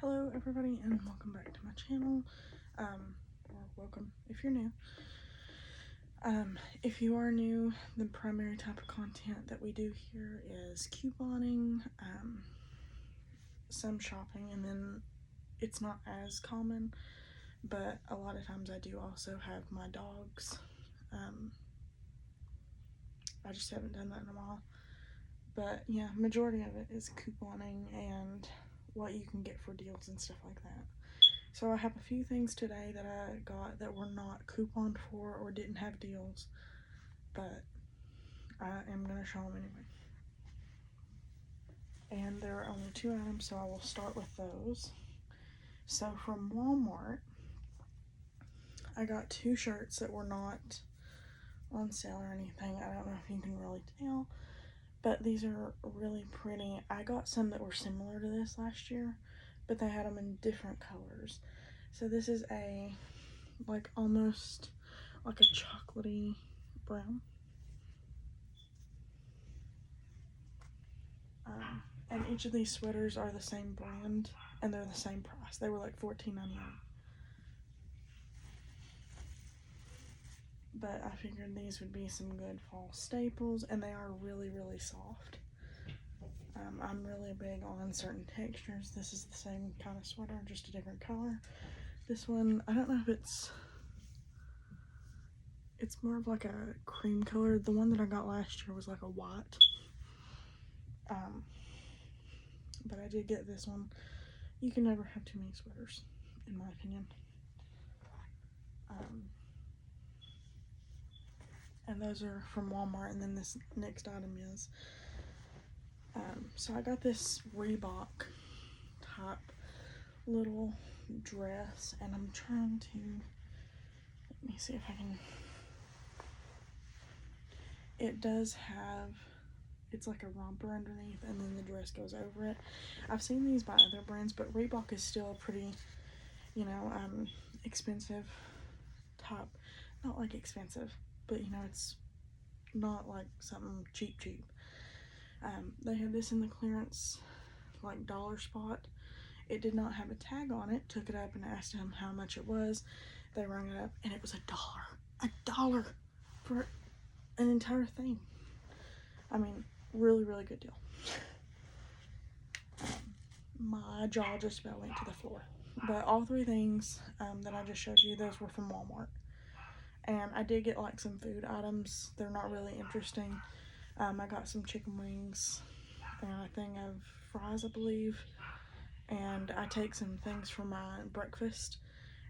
Hello everybody and welcome back to my channel, or welcome if you're new. If you are new, the primary type of content that we do here is couponing, some shopping, and then it's not as common, but a lot of times I do also have my dogs. I just haven't done that in a while, but yeah, majority of it is couponing and what you can get for deals and stuff like that. So I have a few things today that I got that were not couponed for or didn't have deals, but I am going to show them anyway. And there are only 2 items, so I will start with those. So from Walmart, I got 2 shirts that were not on sale or anything. I don't know if you can really tell, but these are really pretty. I got some that were similar to this last year, but they had them in different colors. So this is a, like, almost like a chocolatey brown. And each of these sweaters are the same brand, and they're the same price. They were like $14.99. But I figured these would be some good fall staples, and they are really, really soft. I'm really big on certain textures. This is the same kind of sweater, just a different color. This one, I don't know if it's more of like a cream color. The one that I got last year was like a white. But I did get this one. You can never have too many sweaters, in my opinion. And those are from Walmart, and then this next item is, so I got this Reebok type little dress, and I'm trying to, let me see if I can, it does have, it's like a romper underneath, and then the dress goes over it. I've seen these by other brands, but Reebok is still a pretty, expensive type, not like expensive, but it's not like something cheap. They had this in the clearance, like, dollar spot. It did not have a tag on it. Took it up and asked them how much it was. They rang it up, and it was $1 for an entire thing. I mean, really, really good deal. My jaw just about went to the floor. But all 3 things that I just showed you, those were from Walmart. And I did get like some food items. They're not really interesting. I got some chicken wings and a thing of fries, I believe. And I take some things for my breakfast.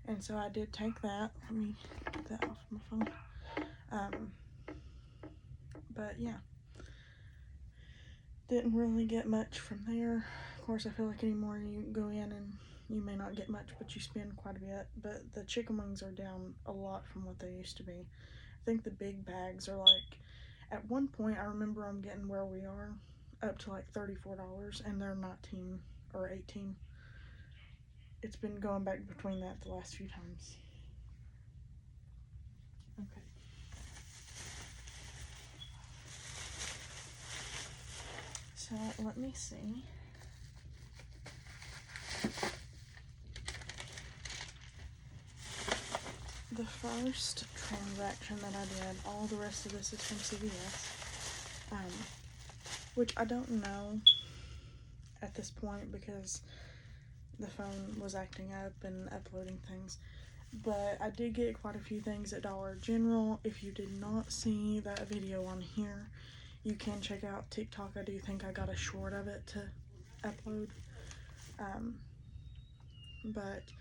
And so I did take that. Let me get that off my phone. But yeah. Didn't really get much from there. Of course, I feel like anymore you go in and you may not get much, but you spend quite a bit. But the chicken wings are down a lot from what they used to be. I think the big bags are like, at one point I remember I'm getting where we are up to like $34, and they're 19 or 18. It's been going back between that the last few times. Okay. So let me see. The first transaction that I did, all the rest of this is from CVS, which I don't know at this point because the phone was acting up and uploading things, but I did get quite a few things at Dollar General. If you did not see that video on here, you can check out TikTok. I do think I got a short of it to upload, but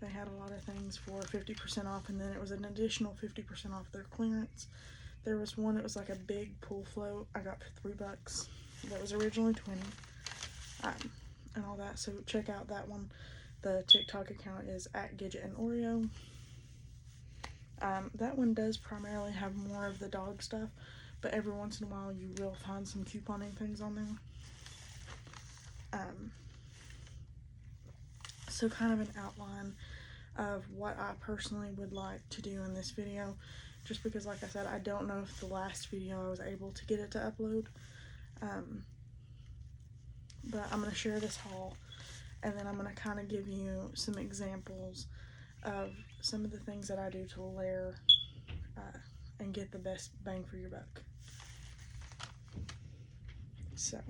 they had a lot of things for 50% off, and then it was an additional 50% off their clearance. There was one that was like a big pool float I got for $3. That was originally $20, and all that. So check out that one. The TikTok account is @GidgetandOreo. That one does primarily have more of the dog stuff, but every once in a while you will find some couponing things on there. So kind of an outline of what I personally would like to do in this video, just because, like I said, I don't know if the last video I was able to get it to upload, but I'm going to share this haul, and then I'm going to kind of give you some examples of some of the things that I do to layer and get the best bang for your buck. So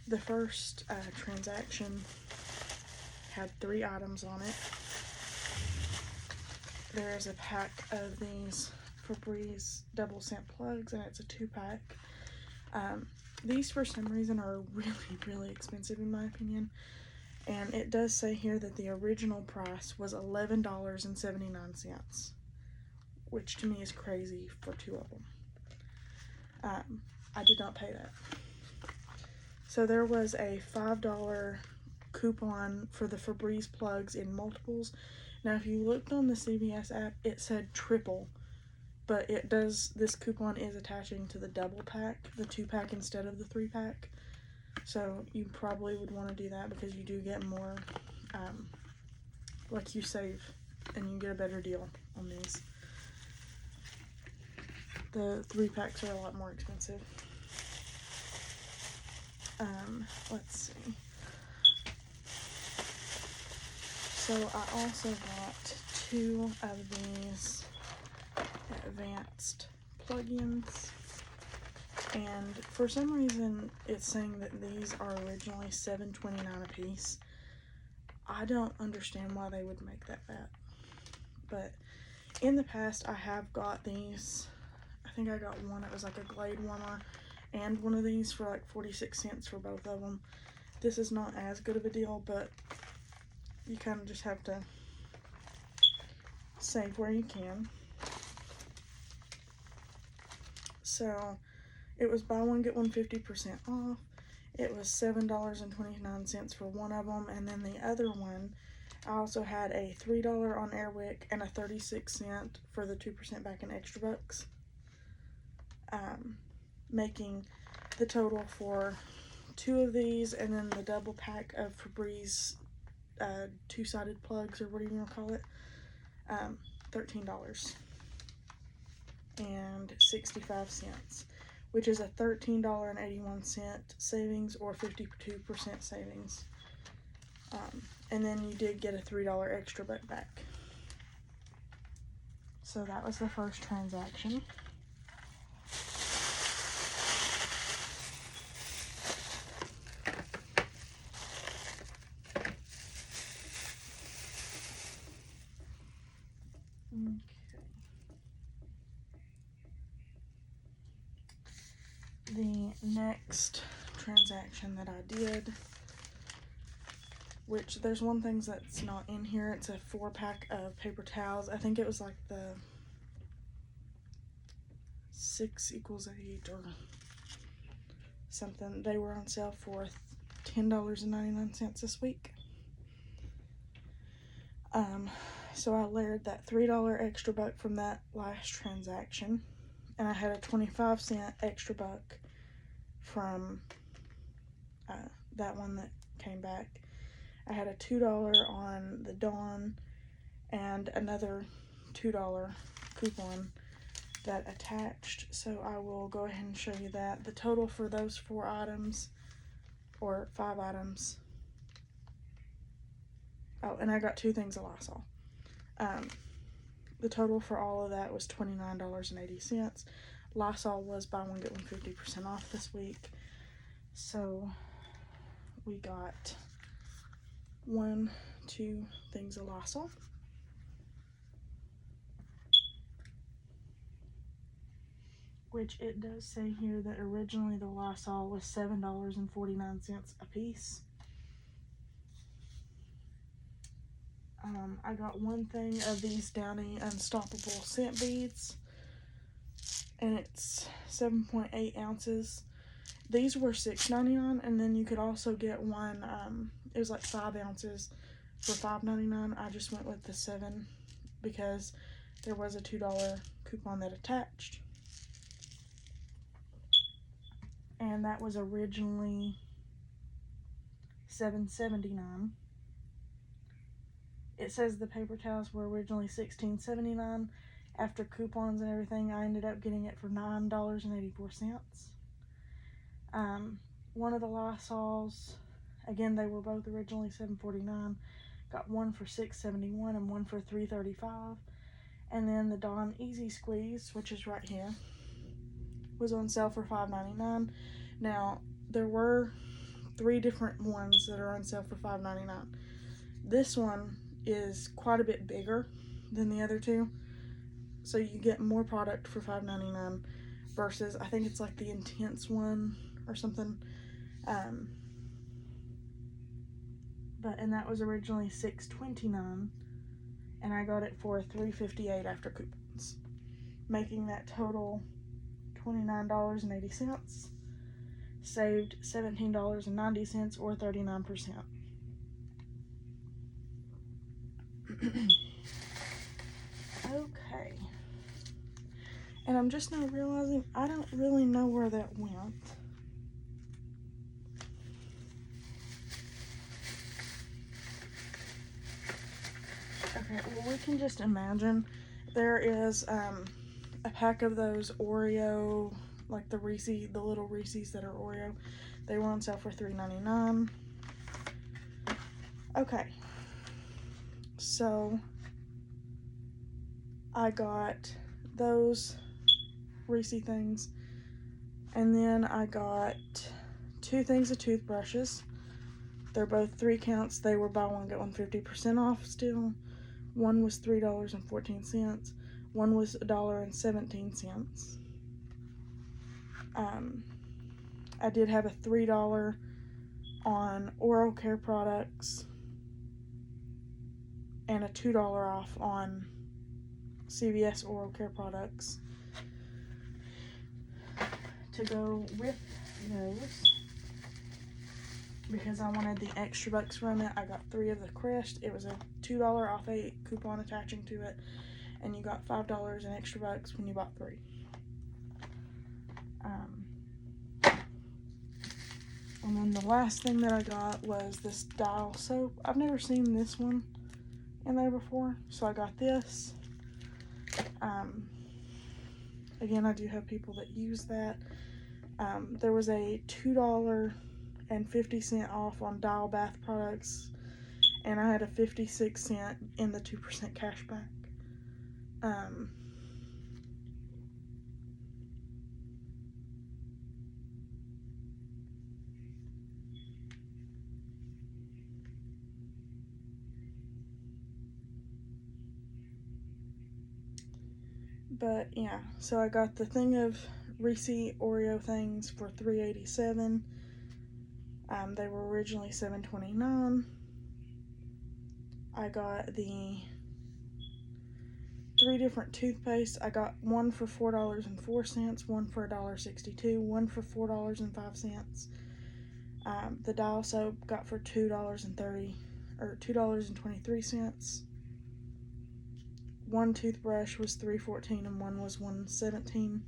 the first transaction had 3 items on it. There is a pack of these Febreze double scent plugs, and it's a 2-pack. These for some reason are really expensive in my opinion, and it does say here that the original price was $11.79, which to me is crazy for 2 of them. I did not pay that. So there was a $5 coupon for the Febreze plugs in multiples. Now if you looked on the CVS app, it said triple, but this coupon is attaching to the double pack, the 2-pack instead of the 3-pack. So you probably would want to do that because you do get more, like you save and you get a better deal on these. The 3-packs are a lot more expensive. Let's see. So I also got 2 of these advanced plugins, and for some reason it's saying that these are originally $7.29 a piece. I don't understand why they would make that bad, but in the past I have got these. I think I got one, it was like a Glade warmer, and one of these for like 46 cents for both of them. This is not as good of a deal, but you kind of just have to save where you can. So it was buy one get one 50% off. It was $7.29 for one of them, and then the other one I also had a $3 on Airwick and a 36-cent for the 2% back in extra bucks, making the total for 2 of these and then the double pack of Febreze 2-sided plugs, or whatever you want to call it, $13.65, which is a $13.81 savings, or 52% savings. And then you did get a $3 extra buck back. So that was the first transaction. The next transaction that I did, which there's one thing that's not in here, it's a 4-pack of paper towels. I think it was like the 6 equals 8 or something. They were on sale for $10.99 this week. So I layered that $3 extra buck from that last transaction, and I had a 25-cent extra buck from that one that came back. I had a $2 on the Dawn and another $2 coupon that attached, so I will go ahead and show you that. The total for those 4 items, or 5 items, oh, and I got 2 things of Lysol. The total for all of that was $29.80. Lysol was buy one get one 50% off this week, so we got 2 things of Lysol. Which it does say here that originally the Lysol was $7.49 a piece. I got 1 thing of these Downy Unstoppable scent beads, and it's 7.8 ounces. These were $6.99, and then you could also get one, it was like 5 ounces for $5.99. I just went with the 7 because there was a $2 coupon that attached, and that was originally $7.79. It says the paper towels were originally $16.79. After coupons and everything, I ended up getting it for $9.84. One of the Lysols, Again, they were both originally $7.49. Got one for $6.71 and one for $3.35. And then the Dawn Easy Squeeze, which is right here, was on sale for $5.99. Now, there were 3 different ones that are on sale for $5.99. This one is quite a bit bigger than the other two, so you get more product for $5.99 versus, I think it's like the Intense one or something. And that was originally $6.29, and I got it for $3.58 after coupons, making that total $29.80. Saved $17.90 or 39%. Okay. And I'm just now realizing I don't really know where that went. Okay, well, we can just imagine there is a pack of those Oreo, like the little Reese's that are Oreo. They were on sale for $3.99. Okay, so I got those Reese things, and then I got 2 things of toothbrushes. They're both 3 counts. They were buy one get one 50% off still. One was $3.14. One was $1.17. I did have a $3 on oral care products and a $2 off on CVS oral care products. To go with those, because I wanted the extra bucks from it, I got 3 of the Crest. It was a $2 off a coupon attaching to it, and you got $5 in extra bucks when you bought 3. And then the last thing that I got was this Dial soap. I've never seen this one in there before, so I got this. Again, I do have people that use that. There was a $2.50 off on Dial bath products, and I had a 56-cent in the 2% cash back. But yeah, so I got the thing of Reese Oreo things for $3.87. They were originally $7.29. I got the 3 different toothpaste. I got one for $4.04, one for $1.62, one for $4.05. The Dial soap got for $2.23. One toothbrush was $3.14 and one was $1.17.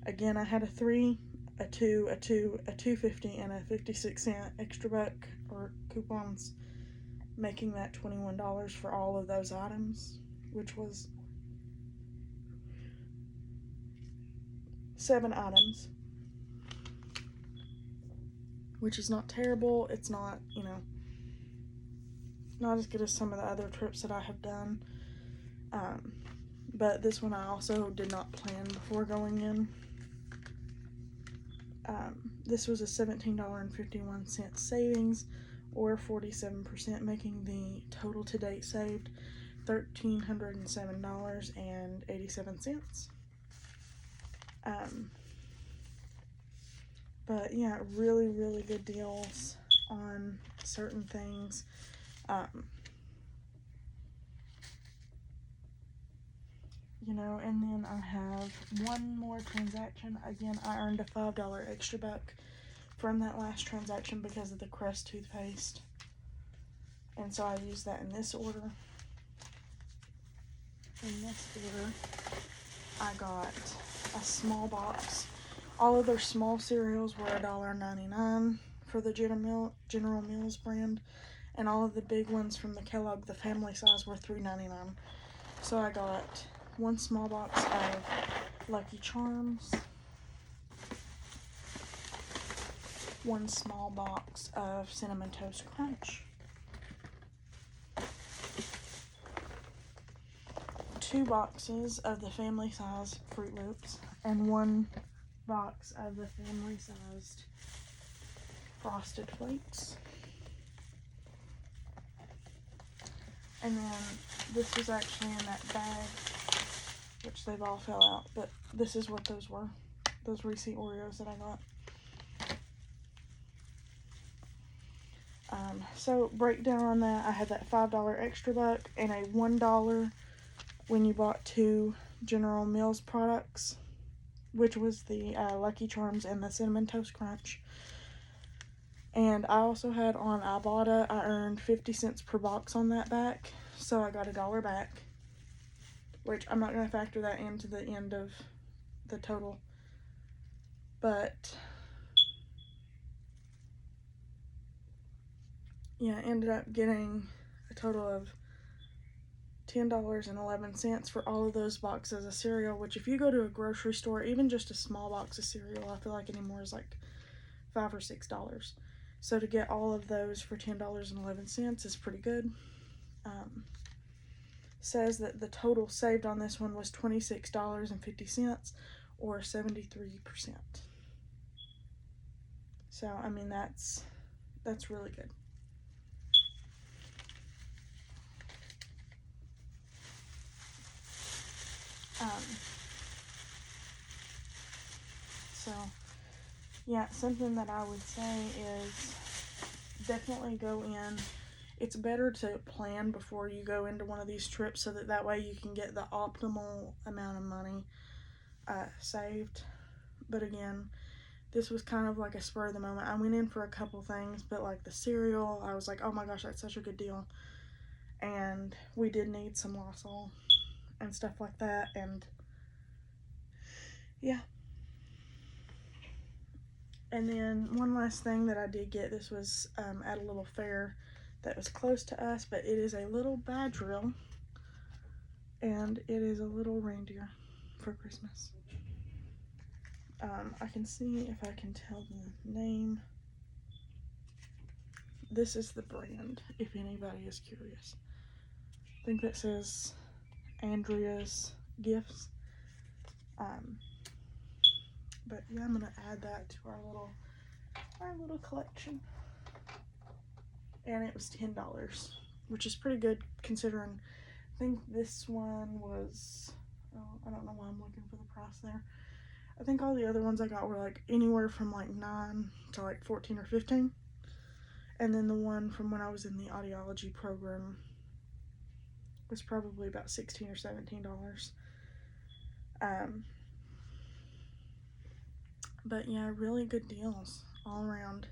Again, I had a 3, a 2, a 2, a $2.50, and a 56-cent extra buck or coupons, making that $21 for all of those items, which was 7 items, which is not terrible. It's not, not as good as some of the other trips that I have done. But this one I also did not plan before going in. This was a $17.51 savings, or 47%, making the total to date saved $1,307.87. But yeah, really, really good deals on certain things. And then I have one more transaction. Again, I earned a $5 extra buck from that last transaction because of the Crest toothpaste. And so I used that in this order. In this order, I got a small box. All of their small cereals were $1.99 for the General Mills brand. And all of the big ones from the Kellogg, the family size, were $3.99. So I got one small box of Lucky Charms, 1 small box of Cinnamon Toast Crunch, 2 boxes of the family size Fruit Loops, and 1 box of the family sized Frosted Flakes. And then this was actually in that bag, which they've all fell out, but this is what those were, those Reese Oreos that I got. So breakdown on that, I had that $5 extra buck and a $1 when you bought 2 General Mills products, which was the Lucky Charms and the Cinnamon Toast Crunch. And I also had on Ibotta, I earned 50 cents per box on that back, so I got $1 back, which I'm not going to factor that into the end of the total, but yeah, I ended up getting a total of $10.11 for all of those boxes of cereal, which if you go to a grocery store, even just a small box of cereal, I feel like anymore is like $5 or $6. So to get all of those for $10.11 is pretty good. Says that the total saved on this one was $26.50 or 73%. So I mean that's really good. So yeah, something that I would say is definitely go in. It's better to plan before you go into one of these trips so that way you can get the optimal amount of money saved. But again, this was kind of like a spur of the moment. I went in for a couple things, but like the cereal, I was like, oh my gosh, that's such a good deal. And we did need some Lysol and stuff like that, and yeah. And then one last thing that I did get, this was at a little fair that was close to us, but it is a little badgeril, and it is a little reindeer for Christmas. I can see if I can tell the name. This is the brand, if anybody is curious. I think that says Andrea's Gifts. But yeah, I'm gonna add that to our little collection. And it was $10, which is pretty good considering. I think this one was, I don't know why I'm looking for the price there. I think all the other ones I got were like anywhere from like 9 to like 14 or 15. And then the one from when I was in the audiology program was probably about $16 or $17. But yeah, really good deals all around.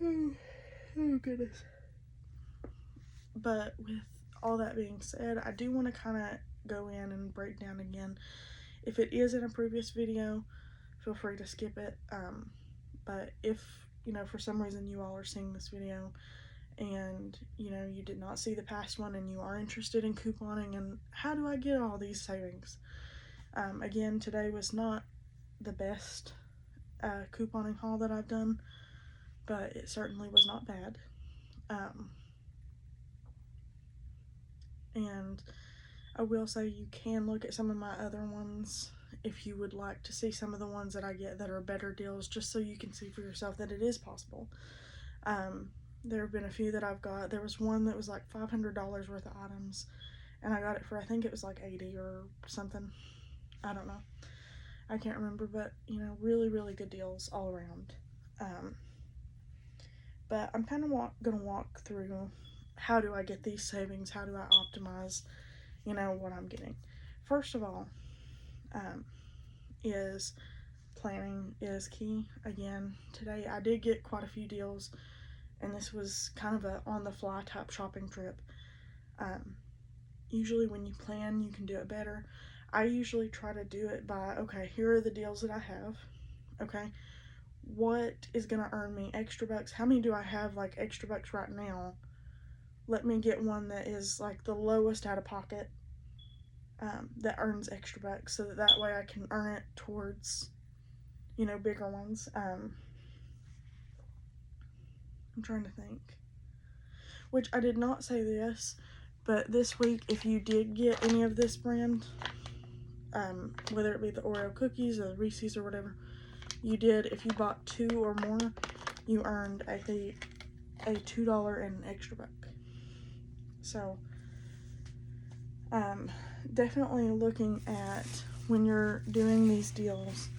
Oh goodness. But with all that being said, I do want to kind of go in and break down again. If it is in a previous video, feel free to skip it. But if, for some reason you all are seeing this video and, you did not see the past one and you are interested in couponing and how do I get all these savings? Again, today was not the best couponing haul that I've done, but it certainly was not bad. And I will say you can look at some of my other ones if you would like to see some of the ones that I get that are better deals, just so you can see for yourself that it is possible. There have been a few that I've got. There was one that was like $500 worth of items, and I got it for, I think it was like 80 or something. I don't know. I can't remember, but really, really good deals all around. But I'm kind of gonna walk through how do I get these savings, how do I optimize, what I'm getting. First of all, is planning is key. Again, today I did get quite a few deals, and this was kind of a on-the-fly type shopping trip. Usually when you plan, you can do it better. I usually try to do it by, okay, here are the deals that I have. Okay, what is gonna earn me extra bucks? How many do I have like extra bucks right now? Let me get one that is like the lowest out of pocket, that earns extra bucks, so that way I can earn it towards you know, bigger ones. I'm trying to think. Which I did not say this, but this week, if you did get any of this brand, whether it be the Oreo cookies or the Reese's or whatever, you did, if you bought 2 or more, you earned a $2 and an extra buck. So, definitely looking at when you're doing these deals,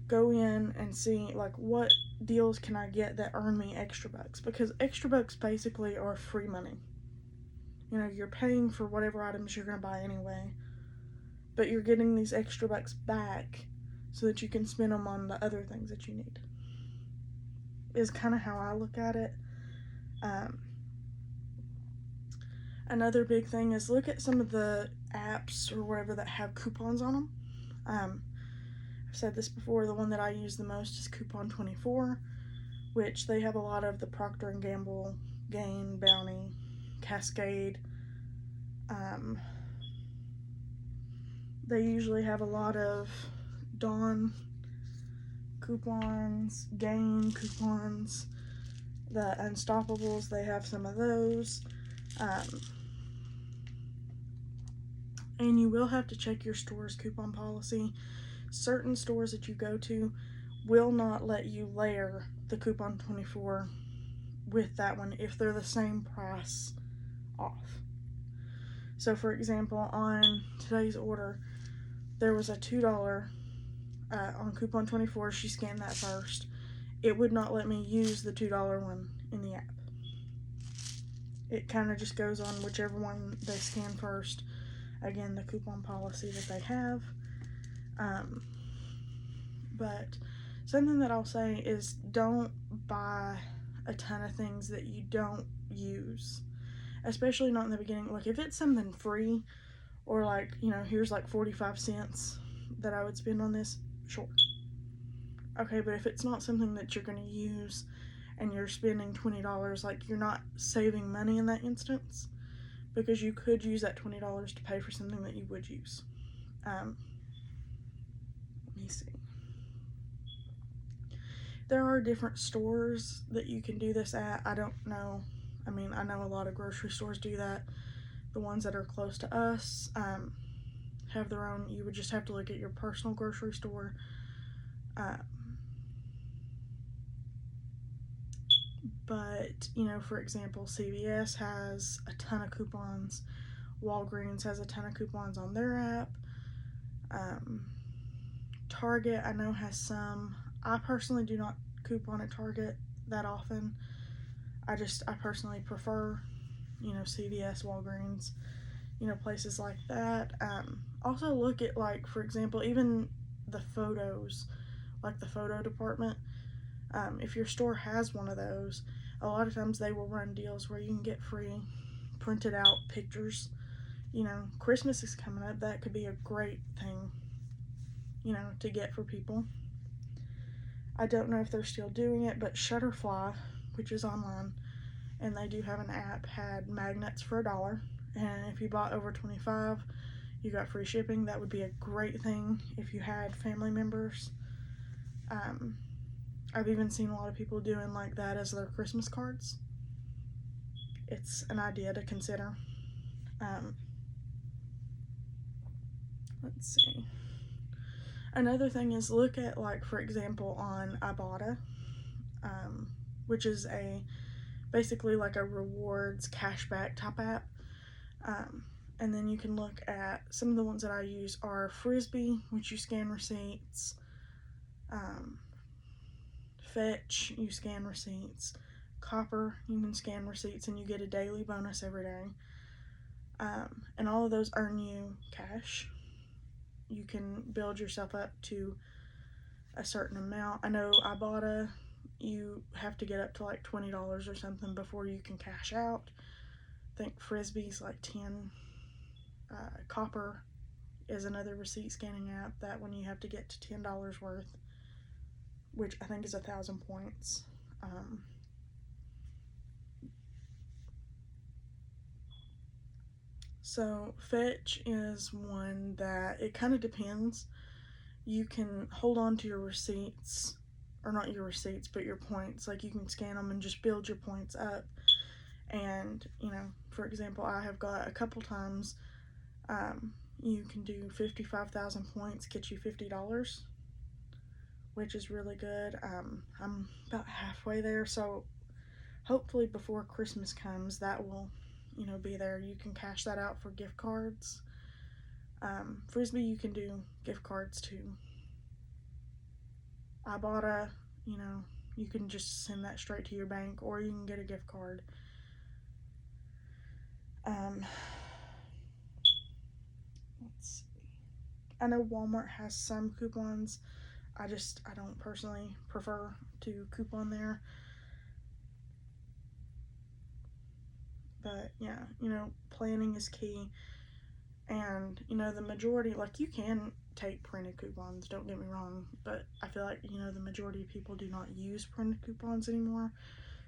go in and see like what deals can I get that earn me extra bucks, because extra bucks basically are free money. You know, you're paying for whatever items you're going to buy anyway, but you're getting these extra bucks back so that you can spend them on the other things that you need, is kind of how I look at it. Another big thing is look at some of the apps or whatever that have coupons on them. I've said this before, the one that I use the most is Coupon 24, which they have a lot of the Procter & Gamble, Gain, Bounty, Cascade. They usually have a lot of Dawn coupons, Gain coupons, the Unstoppables, they have some of those. And you will have to check your store's coupon policy. Certain stores that you go to will not let you layer the Coupon 24 with that one if they're the same price off. So for example, on today's order, there was a $2 on Coupon 24. She scanned that first. It would not let me use the $2 one in the app. It kind of just goes on whichever one they scan first. Again, the coupon policy that they have. But something that I'll say is don't buy a ton of things that you don't use, especially not in the beginning. Like if it's something free, or like, you know, here's like 45 cents that I would spend on this, sure. Okay, but if it's not something that you're going to use and you're spending $20, like you're not saving money in that instance, because you could use that $20 to pay for something that you would use. Let me see. There are different stores that you can do this at. I don't know. I mean, I know a lot of grocery stores do that. The ones that are close to us have their own. You would just have to look at your personal grocery store. But, you know, for example, CVS has a ton of coupons. Walgreens has a ton of coupons on their app. Target, I know, has some. I personally do not coupon at Target that often. I personally prefer, you know, CVS, Walgreens, you know, places like that. Also look at, like, for example, even the photos, like the photo department. If your store has one of those, a lot of times they will run deals where you can get free printed out pictures. You know, Christmas is coming up. That could be a great thing, you know, to get for people. I don't know if they're still doing it, but Shutterfly, which is online, and they do have an app, had magnets for $1. And if you bought over 25, you got free shipping. That would be a great thing if you had family members. I've even seen a lot of people doing like that as their Christmas cards. It's an idea to consider. Let's see. Another thing is look at, like, for example, on Ibotta, which is basically like a rewards cashback type app. And then you can look at some of the ones that I use are Frisbee, which you scan receipts. Fetch, you scan receipts. Copper, you can scan receipts and you get a daily bonus every day. And all of those earn you cash. You can build yourself up to a certain amount. I know Ibotta, you have to get up to like $20 or something before you can cash out. I think Frisbee's like 10. Copper is another receipt scanning app. That one you have to get to $10 worth, which I think is 1,000 points. So Fetch is one that it kind of depends. you can hold on to your receipts, or not your receipts, but your points. Like, you can scan them and just build your points up. And, you know, for example, I have got a couple times, you can do 55,000 points, get you $50, which is really good. I'm about halfway there, so hopefully before Christmas comes, that will, you know, be there. You can cash that out for gift cards. Frisbee, you can do gift cards too. Ibotta, you know, you can just send that straight to your bank, or you can get a gift card. Let's see. I know Walmart has some coupons. I don't personally prefer to coupon there. But yeah, you know, planning is key. And, you know, the majority, like, you can take printed coupons, don't get me wrong, but I feel like, you know, the majority of people do not use printed coupons anymore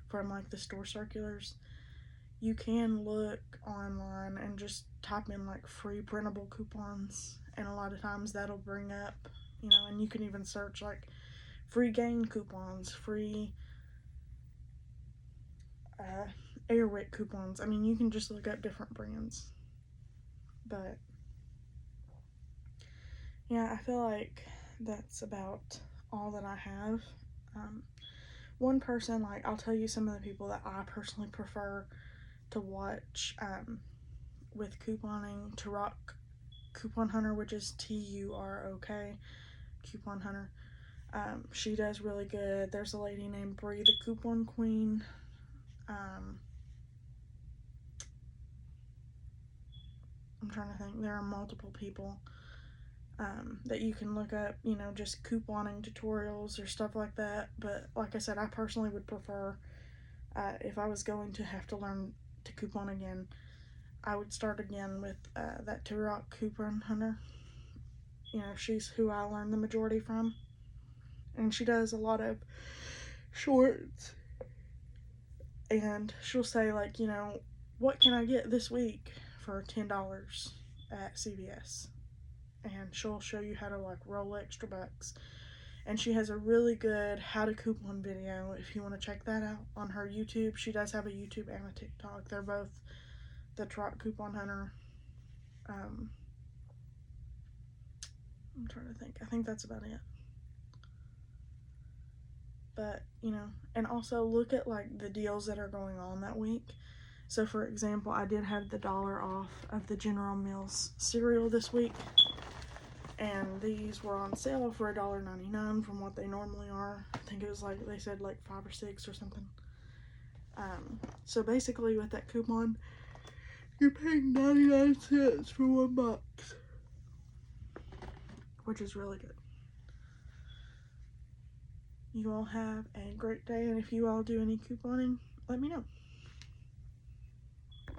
from, like, the store circulars. You can look online and just type in, like, free printable coupons, and a lot of times that'll bring up, you know, and you can even search, like, free game coupons, free Airwick coupons. I mean, you can just look up different brands. But yeah, I feel like that's about all that I have. One person, like, I'll tell you some of the people that I personally prefer to watch with couponing. Turok Coupon Hunter, which is TUROK Coupon Hunter. She does really good. There's a lady named Bree, the Coupon Queen. I'm trying to think. There are multiple people that you can look up, you know, just couponing tutorials or stuff like that. But like I said, I personally would prefer, if I was going to have to learn to coupon again, I would start again with that Turok Coupon Hunter. You know, she's who I learned the majority from. And she does a lot of shorts. And she'll say, like, you know, what can I get this week for $10 at CVS? And she'll show you how to, like, roll extra bucks. And she has a really good how to coupon video if you want to check that out on her YouTube. She does have a YouTube and a TikTok. They're both the Turok Coupon Hunter. I'm trying to think. I think that's about it. But, you know, and also look at, like, the deals that are going on that week. So, for example, I did have the $1 off of the General Mills cereal this week. And these were on sale for $1.99 from what they normally are. I think it was like, they said like 5 or 6 or something. So basically with that coupon, you're paying 99 cents for $1, which is really good. You all have a great day, and if you all do any couponing, let me know.